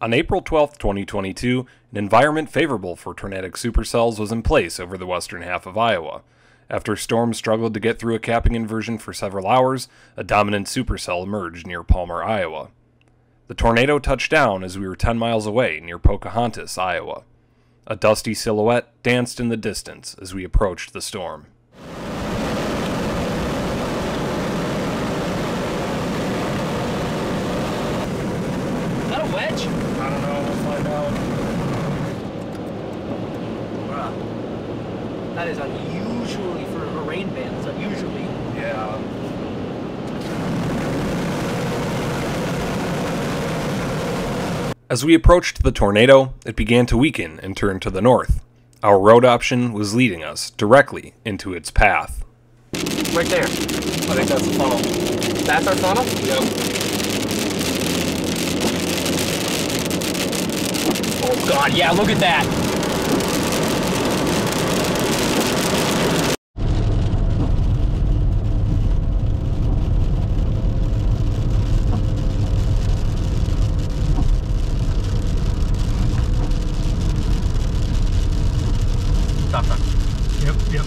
On April 12, 2022, an environment favorable for tornadic supercells was in place over the western half of Iowa. After storms struggled to get through a capping inversion for several hours, a dominant supercell emerged near Palmer, Iowa. The tornado touched down as we were 10 miles away near Pocahontas, Iowa. A dusty silhouette danced in the distance as we approached the storm. Is that a wedge? I don't know, we'll find out. Bruh. That is unusually for a rain band. It's unusually. Yeah. As we approached the tornado, it began to weaken and turn to the north. Our road option was leading us directly into its path. Right there. I think that's the funnel. That's our funnel? Yep. Oh god, yeah, look at that. Stop, stop. Yep.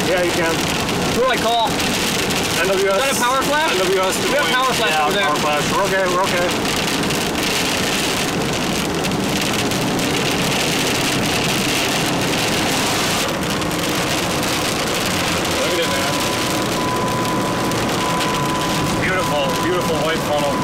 Yeah, you can. Who do I call? NWS. Is that a power flash? NWS. We have power flash over there. Power flash. We're okay, we're okay. Look at it, man. Beautiful, beautiful white funnel.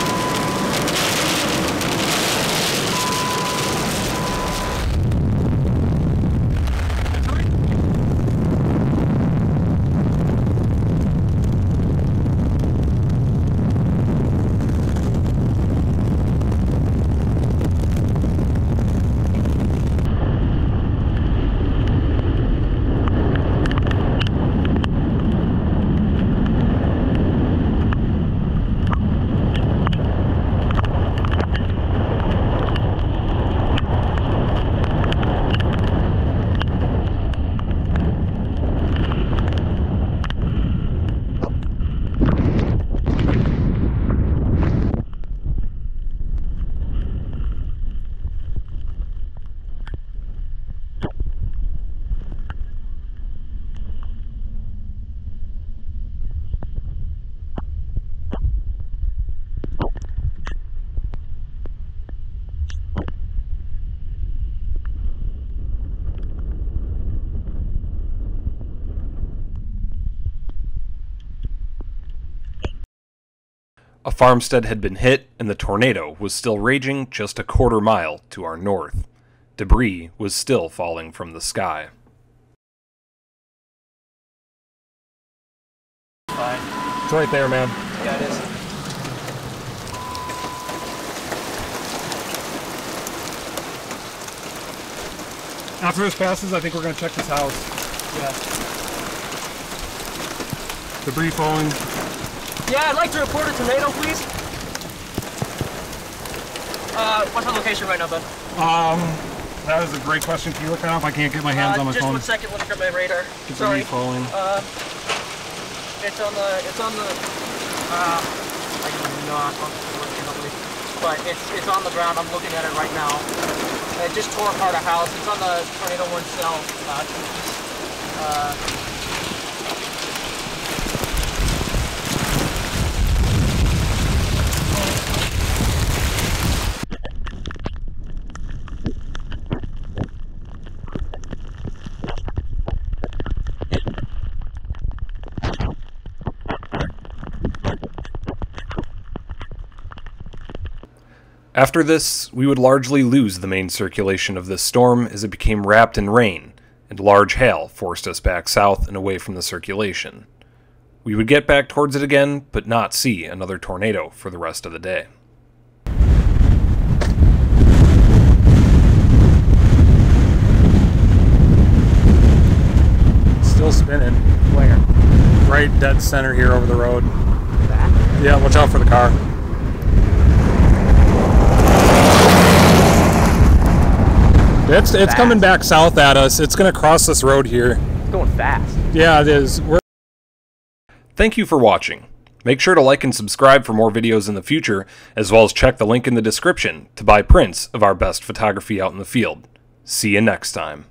A farmstead had been hit, and the tornado was still raging just a quarter mile to our north. Debris was still falling from the sky. Fine. It's right there, man. Yeah, it is. After this passes, I think we're going to check this house. Yeah. Debris falling. Yeah, I'd like to report a tornado, please. What's our location right now, bud? That is a great question. Can you look that up? I can't get my hands on my just phone. Just 1 second, let me grab my radar. Debris Sorry. falling. It's on the, I do not, unfortunately, but it's on the ground. I'm looking at it right now. It just tore apart a house. It's on the tornado one cell, After this, we would largely lose the main circulation of this storm as it became wrapped in rain, and large hail forced us back south and away from the circulation. We would get back towards it again, but not see another tornado for the rest of the day. Still spinning. Where? Right dead center here over the road. Back? Yeah, watch out for the car. It's coming back south at us. It's going to cross this road here. It's going fast. Yeah, it is. Thank you for watching. Make sure to like and subscribe for more videos in the future, as well as check the link in the description to buy prints of our best photography out in the field. See you next time.